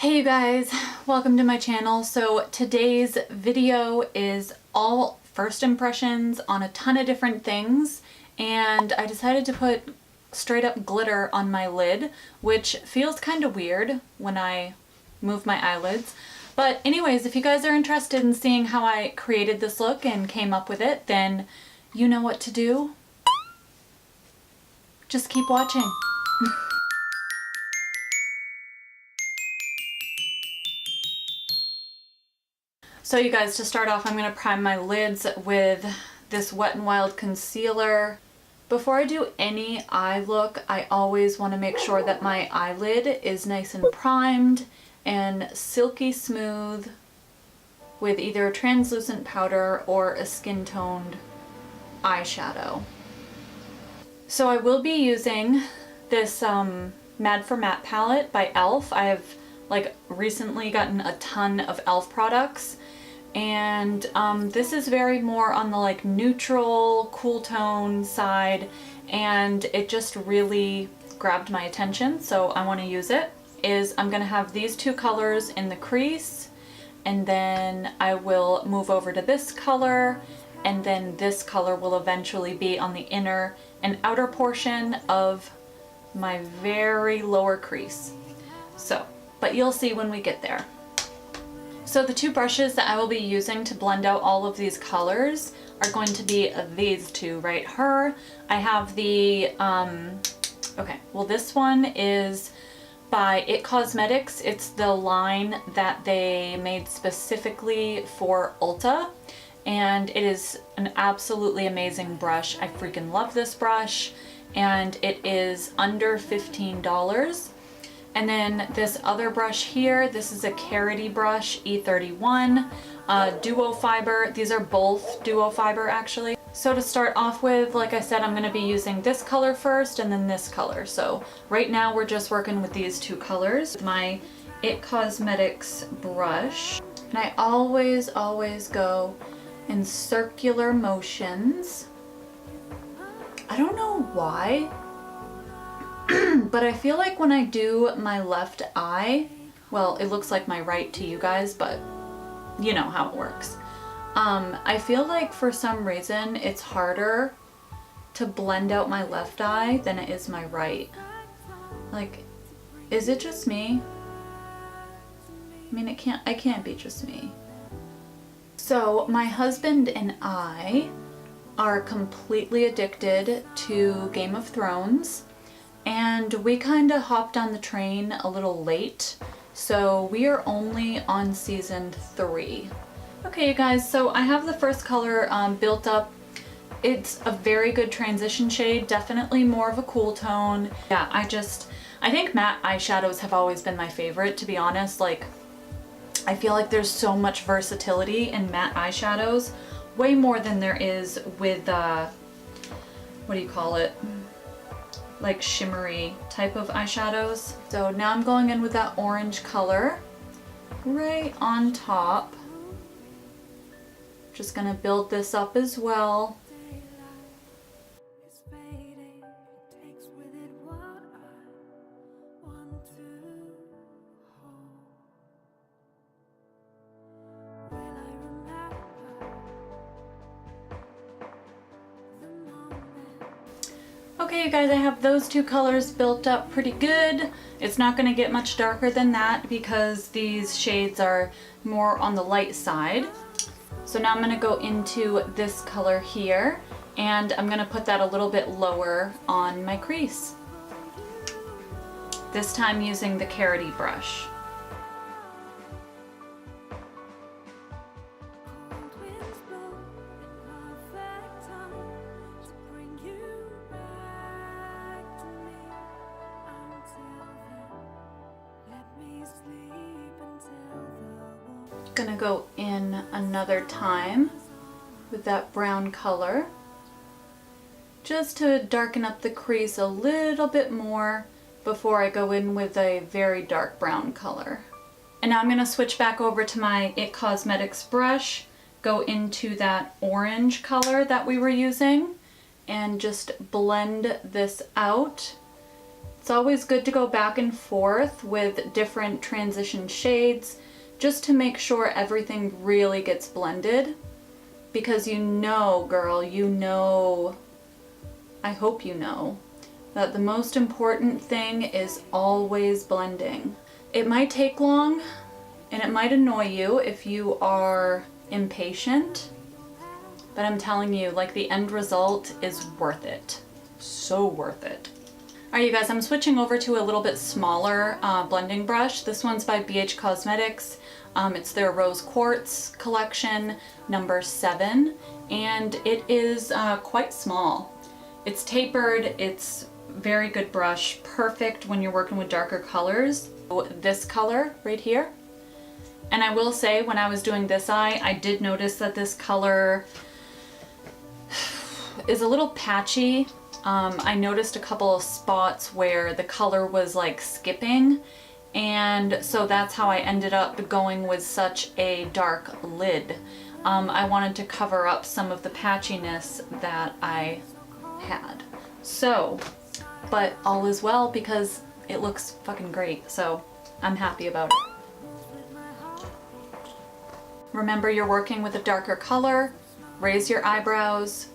Hey you guys, welcome to my channel. So today's video is all first impressions on a ton of different things, and I decided to put straight up glitter on my lid, which feels kind of weird when I move my eyelids. But anyways, if you guys are interested in seeing how I created this look and came up with it, then you know what to do. Just keep watching. So you guys, to start off, I'm going to prime my lids with this Wet n Wild concealer. Before I do any eye look, I always want to make sure that my eyelid is nice and primed and silky smooth with either a translucent powder or a skin-toned eyeshadow. So I will be using this Mad for Matte palette by e.l.f. I've recently gotten a ton of e.l.f. products, and this is very more on the neutral, cool tone side, and it just really grabbed my attention, so I want to use it. I'm going to have these two colors in the crease, and then I will move over to this color, and then this color will eventually be on the inner and outer portion of my very lower crease. So, but you'll see when we get there. So the two brushes that I will be using to blend out all of these colors are going to be these two right here. I have the, this one is by IT Cosmetics. It's the line that they made specifically for ULTA, and it is an absolutely amazing brush. I freaking love this brush, and it is under $15. And then this other brush here, this is a KARITY brush, E31, duo fiber. These are both duo fiber actually. So to start off with, like I said, I'm going to be using this color first and then this color. So right now we're just working with these two colors. My IT Cosmetics brush. And I always go in circular motions. I don't know why, but I feel like when I do my left eye, well, it looks like my right to you guys, but you know how it works. I feel like for some reason it's harder to blend out my left eye than it is my right. Is it just me? I mean, it can't be just me. So my husband and I are completely addicted to Game of Thrones, and we kind of hopped on the train a little late, so we are only on season 3. Okay, you guys, so I have the first color built up. It's a very good transition shade, definitely more of a cool tone. Yeah, I think matte eyeshadows have always been my favorite, to be honest. I feel like there's so much versatility in matte eyeshadows, way more than there is with, what do you call it? Shimmery type of eyeshadows. So now I'm going in with that orange color right on top. Just gonna build this up as well. Okay, you guys, I have those two colors built up pretty good. It's not going to get much darker than that because these shades are more on the light side. So now I'm going to go into this color here, and I'm going to put that a little bit lower on my crease. This time using the KARITY brush. Gonna go in another time with that brown color just to darken up the crease a little bit more before I go in with a very dark brown color. And now I'm gonna switch back over to my IT Cosmetics brush, go into that orange color that we were using, and just blend this out It's always good to go back and forth with different transition shades just to make sure everything really gets blended. Because you know, girl, you know, I hope you know, that the most important thing is always blending. It might take long and it might annoy you if you are impatient, but I'm telling you, like, the end result is worth it. So worth it. Alright, you guys, I'm switching over to a little bit smaller blending brush. This one's by BH Cosmetics. It's their Rose Quartz collection, number 7, and it is quite small. It's tapered, it's very good brush, perfect when you're working with darker colors. This color right here. And I will say, when I was doing this eye, I did notice that this color is a little patchy. I noticed a couple of spots where the color was like skipping, and so that's how I ended up going with such a dark lid. I wanted to cover up some of the patchiness that I had. So, but all is well because it looks fucking great, so I'm happy about it. Remember, you're working with a darker color. Raise your eyebrows.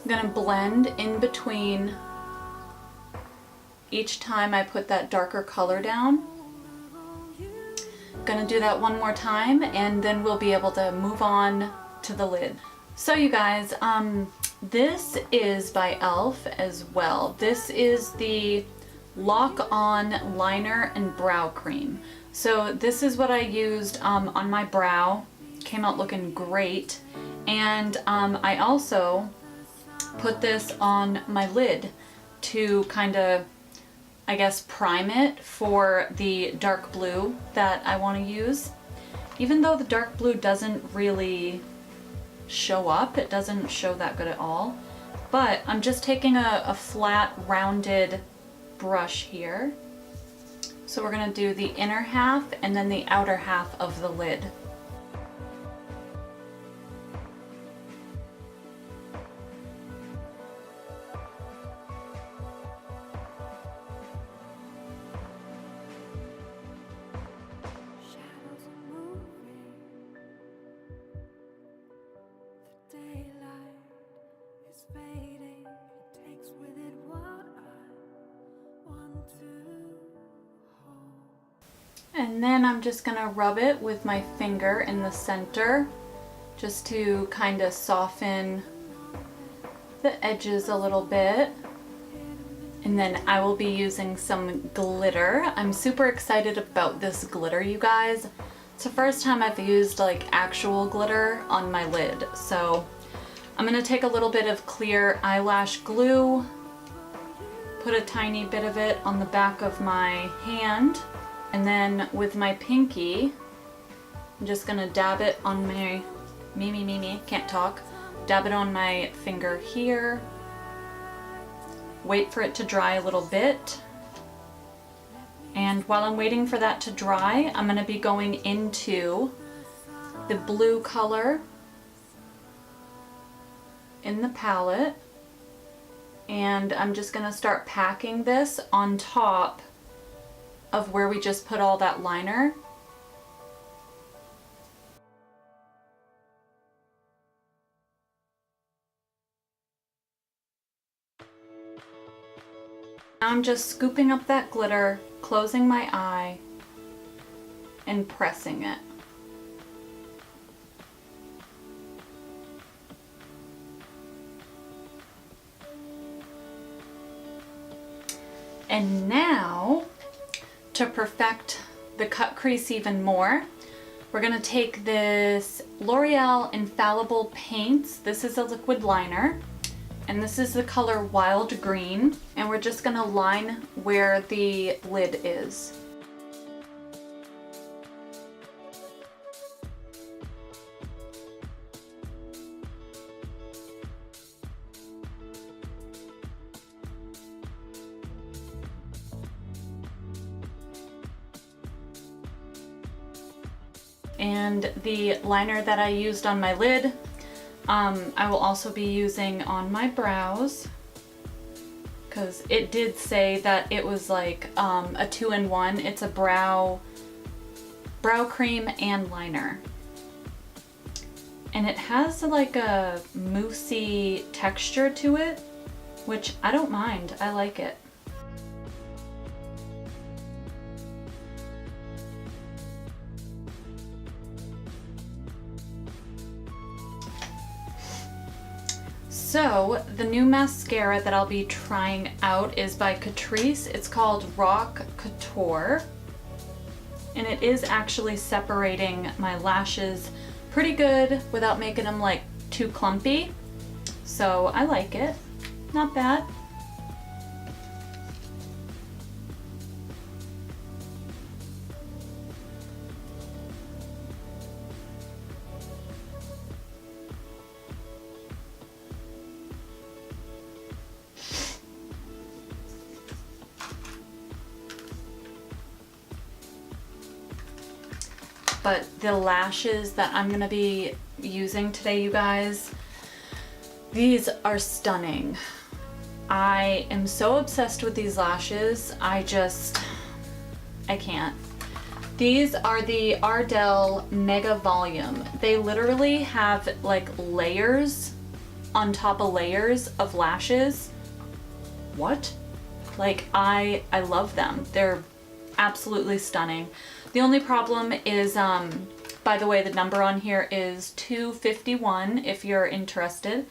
I'm gonna blend in between each time I put that darker color down. Gonna do that one more time and then we'll be able to move on to the lid. So you guys, this is by e.l.f. as well. This is the Lock On Liner and Brow Cream. So this is what I used on my brow. Came out looking great. And I also put this on my lid to kind of, I guess, prime it for the dark blue that I want to use. Even though the dark blue doesn't really show up, it doesn't show that good at all. But I'm just taking a flat, rounded brush here. So we're going to do the inner half and then the outer half of the lid. And then I'm just gonna rub it with my finger in the center just to kind of soften the edges a little bit. And then I will be using some glitter. I'm super excited about this glitter, you guys. It's the first time I've used like actual glitter on my lid. So I'm gonna take a little bit of clear eyelash glue, put a tiny bit of it on the back of my hand, and then with my pinky, I'm just gonna dab it on my, can't talk, dab it on my finger here, wait for it to dry a little bit, and while I'm waiting for that to dry, I'm gonna be going into the blue color in the palette, and I'm just gonna start packing this on top of where we just put all that liner. Now I'm just scooping up that glitter, closing my eye, and pressing it. And now, to perfect the cut crease even more, we're gonna take this L'Oreal Infallible Paints. This is a liquid liner, and this is the color Wild Green, and we're just gonna line where the lid is. and the liner that I used on my lid, I will also be using on my brows, because it did say that it was like a 2-in-1. It's a brow cream and liner. And it has like a moussey texture to it, which I don't mind. I like it. So the new mascara that I'll be trying out is by Catrice. It's called Rock Couture, and it is actually separating my lashes pretty good without making them like too clumpy. So I like it. Not bad. But the lashes that I'm gonna be using today, you guys, these are stunning. I am so obsessed with these lashes. I can't. These are the Ardell Mega Volume. They literally have like layers on top of layers of lashes. What? Like, I love them. They're absolutely stunning. The only problem is, by the way, the number on here is 251 if you're interested.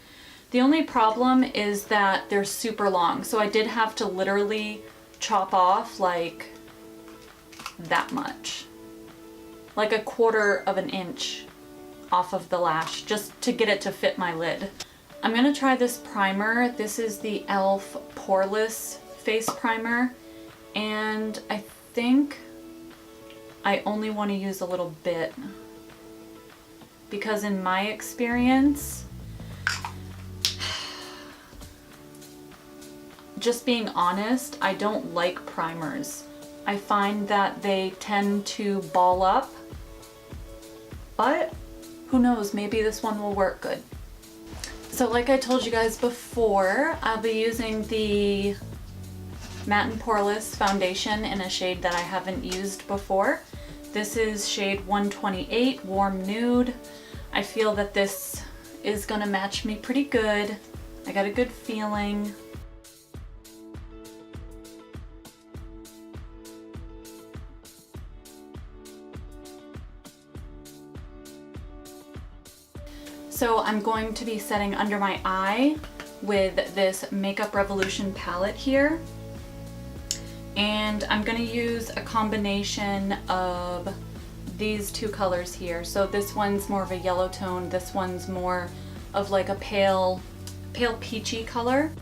The only problem is that they're super long. So I did have to literally chop off like that much. Like 1/4 of an inch off of the lash just to get it to fit my lid. I'm gonna try this primer. This is the e.l.f. Poreless Face Primer. And I think I only want to use a little bit, because in my experience, just being honest, I don't like primers. I find that they tend to ball up, but who knows, maybe this one will work good. So like I told you guys before, I'll be using the Matte and Poreless foundation in a shade that I haven't used before. This is shade 128, Warm Nude. I feel that this is gonna match me pretty good. I got a good feeling. So I'm going to be setting under my eye with this Makeup Revolution palette here. And I'm gonna use a combination of these two colors here. So this one's more of a yellow tone, this one's more of like a pale peachy color.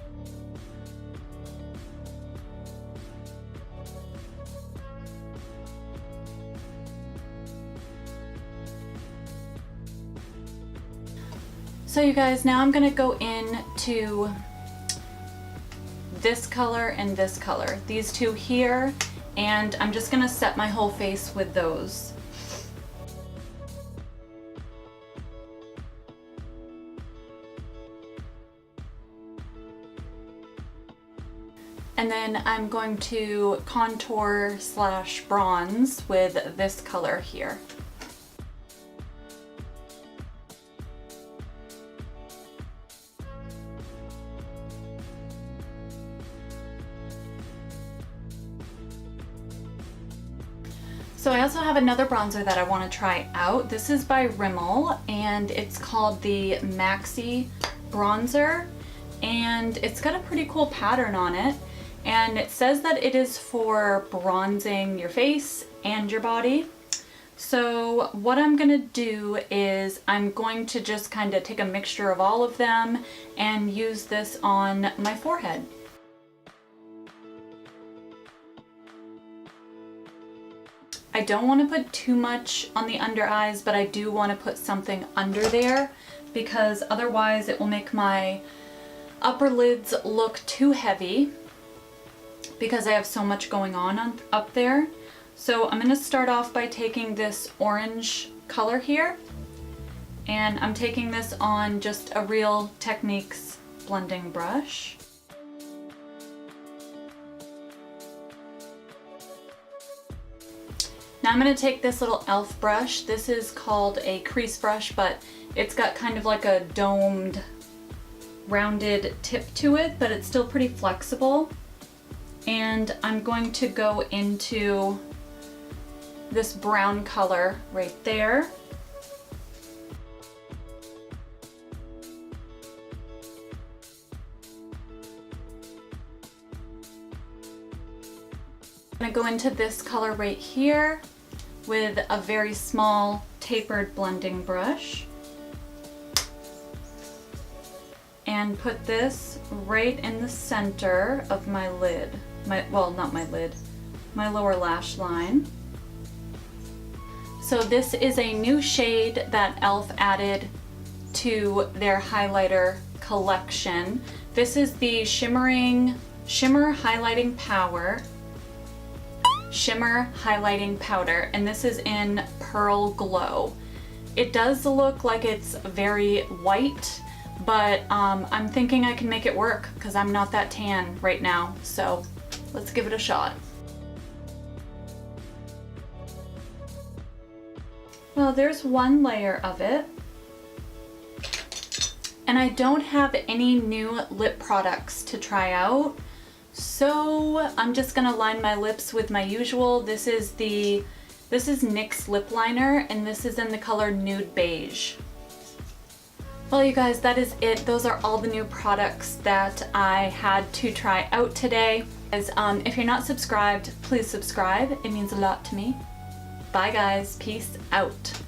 So you guys, now I'm gonna go into this color and this color, these two here, and I'm just gonna set my whole face with those. And then I'm going to contour slash bronze with this color here. So I also have another bronzer that I want to try out. This is by RIMMEL and it's called the Maxi Bronzer, and it's got a pretty cool pattern on it, and it says that it is for bronzing your face and your body. So what I'm gonna do is I'm going to just kind of take a mixture of all of them and use this on my forehead. I don't want to put too much on the under eyes, but I do want to put something under there because otherwise it will make my upper lids look too heavy because I have so much going on up there. So I'm going to start off by taking this orange color here, and I'm taking this on just a Real Techniques blending brush. Now I'm going to take this little e.l.f. brush. This is called a crease brush, but it's got kind of like a domed, rounded tip to it, but it's still pretty flexible. And I'm going to go into this brown color right there. I'm going to go into this color right here with a very small tapered blending brush and put this right in the center of my lid. Well, not my lid, my lower lash line. So this is a new shade that e.l.f. added to their highlighter collection. This is the Shimmer Highlighting Powder, and this is in Pearl Glow. It does look like it's very white, but I'm thinking I can make it work because I'm not that tan right now, so let's give it a shot. Well, there's one layer of it. And I don't have any new lip products to try out, so I'm just gonna line my lips with my usual. This is NYX lip liner, and this is in the color Nude Beige. Well, you guys, that is it. Those are all the new products that I had to try out today. If you're not subscribed, please subscribe. It means a lot to me. Bye guys, peace out.